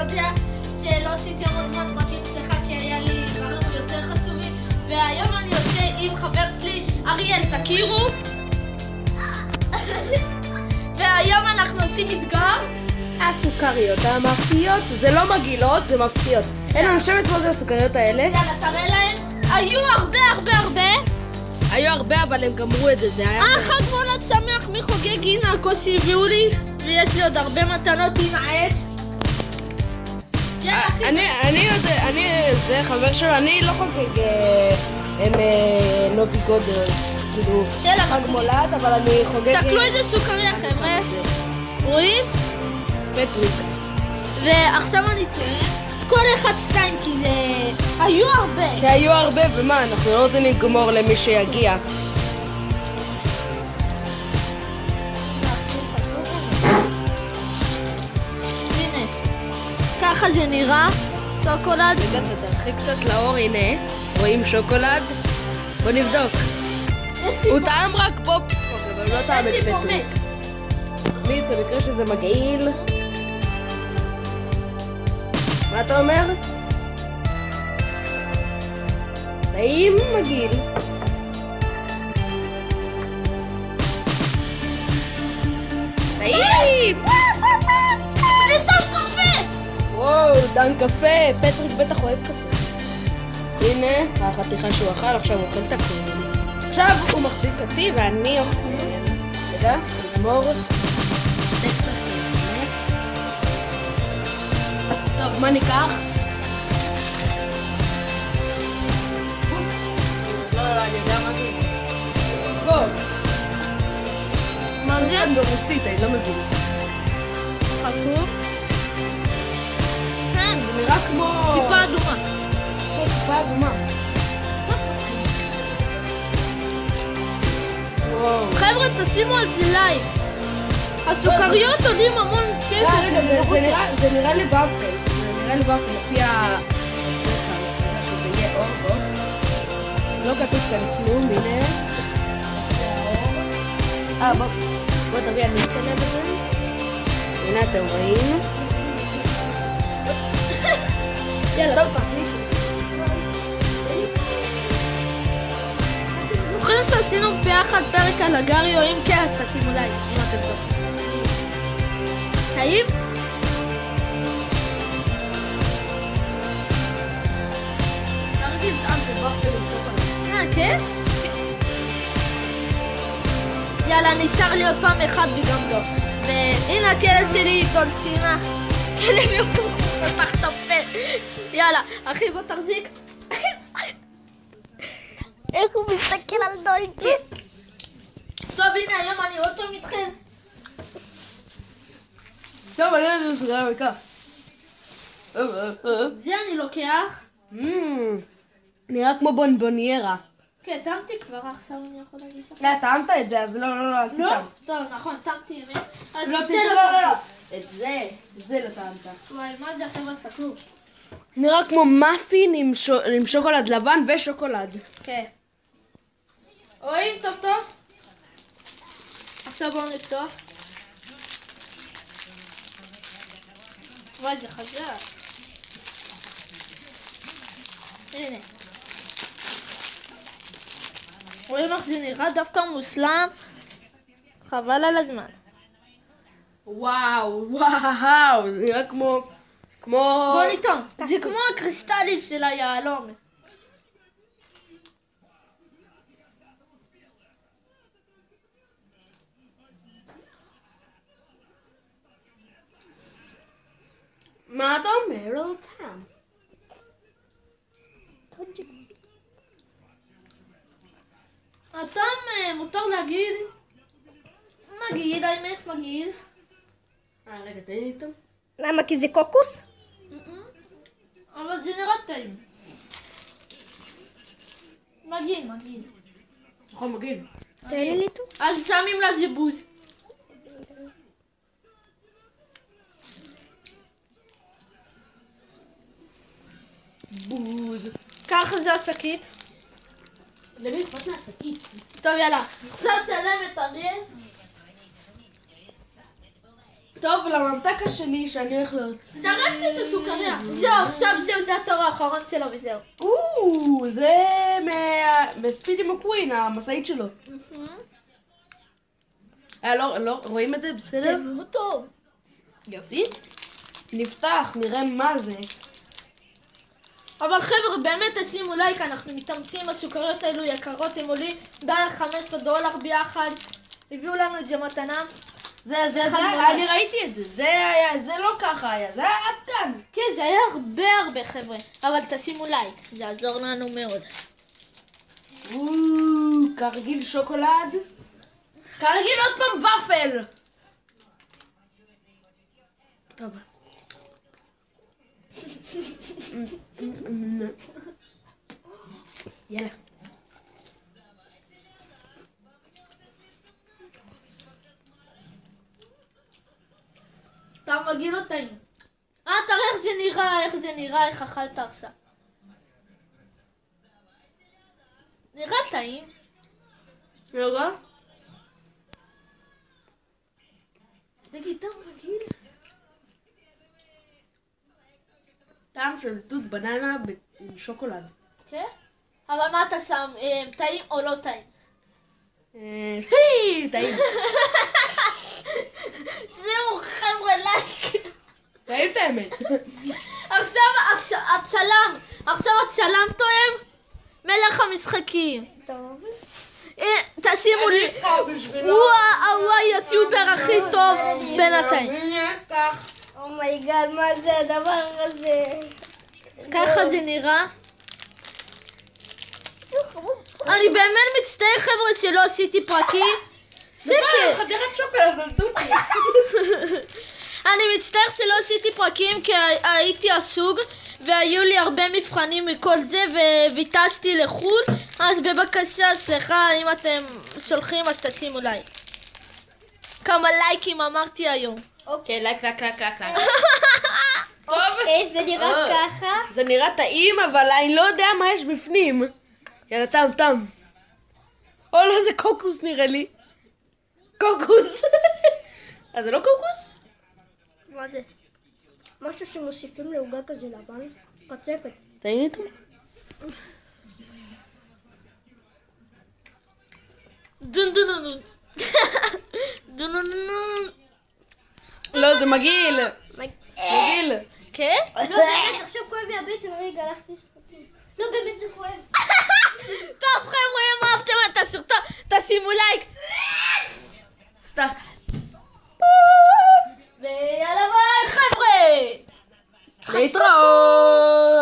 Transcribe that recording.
יודע שלא עשיתי המון זמן פרקים אצלך כי היה לי דברים יותר חשובים, והיום אני עושה עם חבר שלי אריאל, תכירו? והיום אנחנו עושים אתגר הסוכריות המפתיעות, זה לא מגעילות, זה מפתיעות. אין לנו שם את כל זה הסוכריות האלה. יאללה, תראה להם. היו הרבה היו הרבה, אבל הם גמרו את זה, זה היה... חג מולד שמח, מי חוגג? הנה הכוס הביאו לי, ויש לי עוד הרבה מתנות עם העץ. יאללה אחי. אני זה חבר שלו, אני לא חוגג נובי גוד, כאילו חג מולד, אבל אני חוגג... תסתכלו איזה סוכריה חבר'ה, רואים? פטריק. ועכשיו אני אתן כל אחד שתיים, כי זה... היו הרבה. זה היו הרבה, ומה, אנחנו לא רוצים לגמור למי שיגיע. הנה, ככה זה נראה, שוקולד. רגע, תרחי קצת לאור, הנה, רואים שוקולד. בוא נבדוק. הוא טעם רק פופספוג, אבל לא טעם את פטריק. מיץ, במקרה שזה מגעיל. מה אתה אומר? טעים מגעיל. טעים! זה טעם קפה! וואו, טעם קפה. פטריק בטח אוהב קפה. הנה, החתיכה שהוא אכל, עכשיו הוא אוכל את הקפה. עכשיו הוא מחזיק אותי ואני אוכל. רגע, נגמור. טוב, מה ניקח? לא, אני יודע מה זה. בוא. מה זה? ברוסית, אני לא מבין. חשוב? כן, זה נראה כמו... טיפה אדומה. טיפה אדומה. חבר'ה, תשימו על זה לייק. הסוכריות עולים המון כסף. רגע, זה נראה לי באפל. זה נראה לי באפל לפי ה... שזה יהיה אור פה. לא כתוב כאן כלום, הנה. בוא תביא, אני אצא ליד הזה. הנה אתם רואים. יאללה, טוב, תחליק. זוכרים שעשינו ביחד פרק על הגריו, אם כן, אז תשימו לייק, אם אתם טוב. טעים? תרגיל טעם של באפל עם שוקולד. כן? יאללה, נשאר לי עוד פעם אחד וגם לא. והנה הכלב שלי, דולצינה. כלב יום, פתח את הפה. יאללה, אחי בוא תחזיק. איך הוא מסתכל על דולצ'י? טוב, הנה, היום אני עוד פעם איתכם. טוב, אני יודע שזה היה בכך. זה אני לוקח. נראה כמו בונבוניירה. כן, טעמתי כבר, עכשיו אני יכול להגיד לך. לא, טעמת את זה, אז לא, אל תטעם. לא? טוב, נכון, טעמתי אמת. לא, את זה לא טעמת. וואי, מה זה החבר'ה, סתכלו. נראה כמו מאפין עם שוקולד לבן ושוקולד. כן. רואים טוב טוב? עכשיו בואו נפתוח. וואי, זה חזק. הנה. רואים איך זה נראה דווקא מושלם? חבל על הזמן. וואו, זה נראה כמו... בואו נטעם. זה כמו הקריסטלים של היהלום. מה אתה אומר? לא טעם. הטעם מותר להגיד מגעיל, האמת מגעיל. רגע, תן לי איתו. למה? כי זה קוקוס? אבל זה נראה טעים. מגעיל. נכון, מגעיל. תן לי איתו. אז שמים לה זיבוז. בוז. ככה זה השקית. למי אכפת מהשקית? טוב, יאללה. עכשיו תצלם את אריאל. טוב, לממתק השני שאני הולך להוציא. זרקתי את הסוכריה. זהו, עכשיו זה התור האחרון שלו וזהו. זה בספידי מקווין, המשאית שלו. לא, רואים את זה? בסדר? תראו טוב. יופי. נפתח, נראה מה זה. אבל חבר'ה, באמת תשימו לייק, אנחנו מתאמצים, הסוכריות האלו יקרות, הם עולים בערך $15 ביחד. הביאו לנו את זה מתנה. אני ראיתי את זה, זה לא ככה היה, זה היה עד כאן. כן, זה היה הרבה חבר'ה, אבל תשימו לייק, זה יעזור לנו מאוד. כרגיל שוקולד. כרגיל עוד פעם ופל. טוב. יאללה. אתה מגעיל אותנו. תראה איך זה נראה, איך אכלת עכשיו. נראה טעים. רגע. תגיד, טעם רגיל? טעם של תות בננה עם שוקולד. כן? אבל מה אתה שם? טעים או לא טעים? טעים. זהו חבר'ה, לייק. טעים את האמת. עכשיו הצלם טועם? מלך המשחקים. טוב. תשימו לי, הוא היוטיובר הכי טוב בינתיים. אומייגאד, מה זה הדבר הזה? ככה זה נראה. אני באמת מצטער חבר'ה שלא עשיתי פרקים. שקט. חתיכת שוקולד על תותי. אני מצטער שלא עשיתי פרקים כי הייתי עסוק והיו לי הרבה מבחנים מכל זה וויטסתי לחו"ל, אז בבקשה סליחה אם אתם שולחים אז תשימו לייק. כמה לייקים אמרתי היום. אוקיי, לייק. אוקיי, זה נראה ככה. זה נראה טעים, אבל אני לא יודע מה יש בפנים. יאללה, תם. לא, זה קוקוס נראה לי. קוקוס. אז זה לא קוקוס? מה זה? משהו שמוסיפים לעוגה כזה לבן. קצפת. טעים לי טוב. לא, זה מגעיל. מגעיל. כן? לא, באמת, עכשיו כואב לי הבטן, רגע, הלכתי לשפטים. לא, באמת זה כואב. טוב חבר'ה, אם אהבתם את הסרטון תשימו לייק סתם. ויאללה ביי חבר'ה. להתראות.